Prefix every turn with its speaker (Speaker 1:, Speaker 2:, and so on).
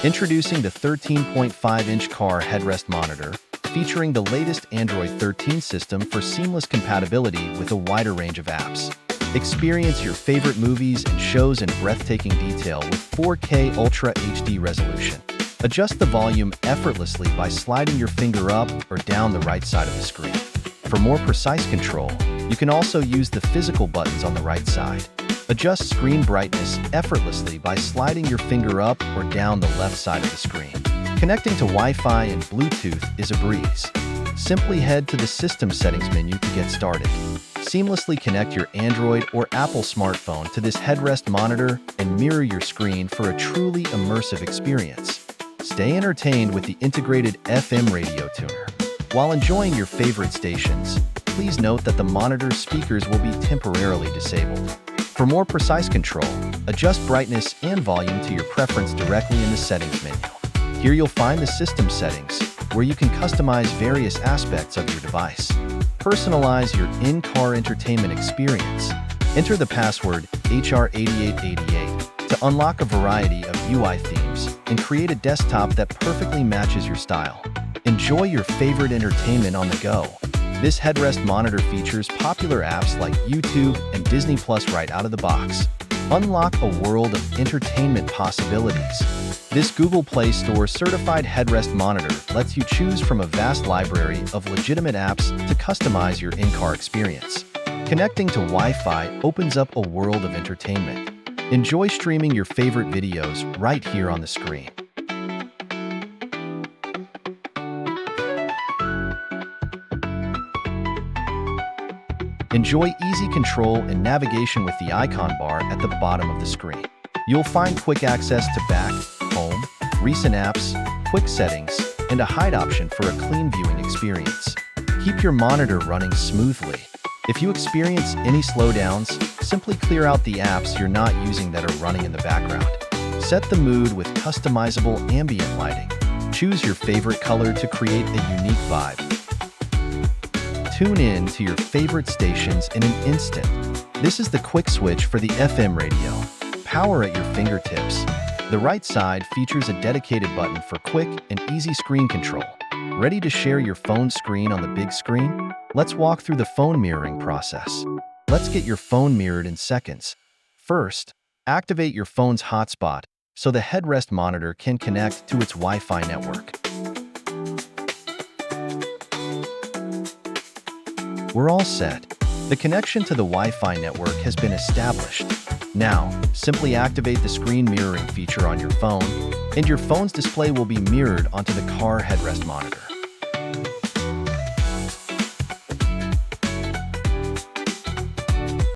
Speaker 1: Introducing the 13.5-inch car headrest monitor, featuring the latest Android 13 system for seamless compatibility with a wider range of apps. Experience your favorite movies and shows in breathtaking detail with 4K Ultra HD resolution. Adjust the volume effortlessly by sliding your finger up or down the right side of the screen. For more precise control, you can also use the physical buttons on the right side. Adjust screen brightness effortlessly by sliding your finger up or down the left side of the screen. Connecting to Wi-Fi and Bluetooth is a breeze. Simply head to the System Settings menu to get started. Seamlessly connect your Android or Apple smartphone to this headrest monitor and mirror your screen for a truly immersive experience. Stay entertained with the integrated FM radio tuner. While enjoying your favorite stations, please note that the monitor's speakers will be temporarily disabled. For more precise control, adjust brightness and volume to your preference directly in the settings menu. Here you'll find the system settings, where you can customize various aspects of your device. Personalize your in-car entertainment experience. Enter the password HR8888 to unlock a variety of UI themes and create a desktop that perfectly matches your style. Enjoy your favorite entertainment on the go. This headrest monitor features popular apps like YouTube and Disney Plus right out of the box. Unlock a world of entertainment possibilities. This Google Play Store certified headrest monitor lets you choose from a vast library of legitimate apps to customize your in-car experience. Connecting to Wi-Fi opens up a world of entertainment. Enjoy streaming your favorite videos right here on the screen. Enjoy easy control and navigation with the icon bar at the bottom of the screen. You'll find quick access to back, home, recent apps, quick settings, and a hide option for a clean viewing experience. Keep your monitor running smoothly. If you experience any slowdowns, simply clear out the apps you're not using that are running in the background. Set the mood with customizable ambient lighting. Choose your favorite color to create a unique vibe. Tune in to your favorite stations in an instant. This is the quick switch for the FM radio. Power at your fingertips. The right side features a dedicated button for quick and easy screen control. Ready to share your phone screen on the big screen? Let's walk through the phone mirroring process. Let's get your phone mirrored in seconds. First, activate your phone's hotspot so the headrest monitor can connect to its Wi-Fi network. We're all set. The connection to the Wi-Fi network has been established. Now, simply activate the screen mirroring feature on your phone, and your phone's display will be mirrored onto the car headrest monitor.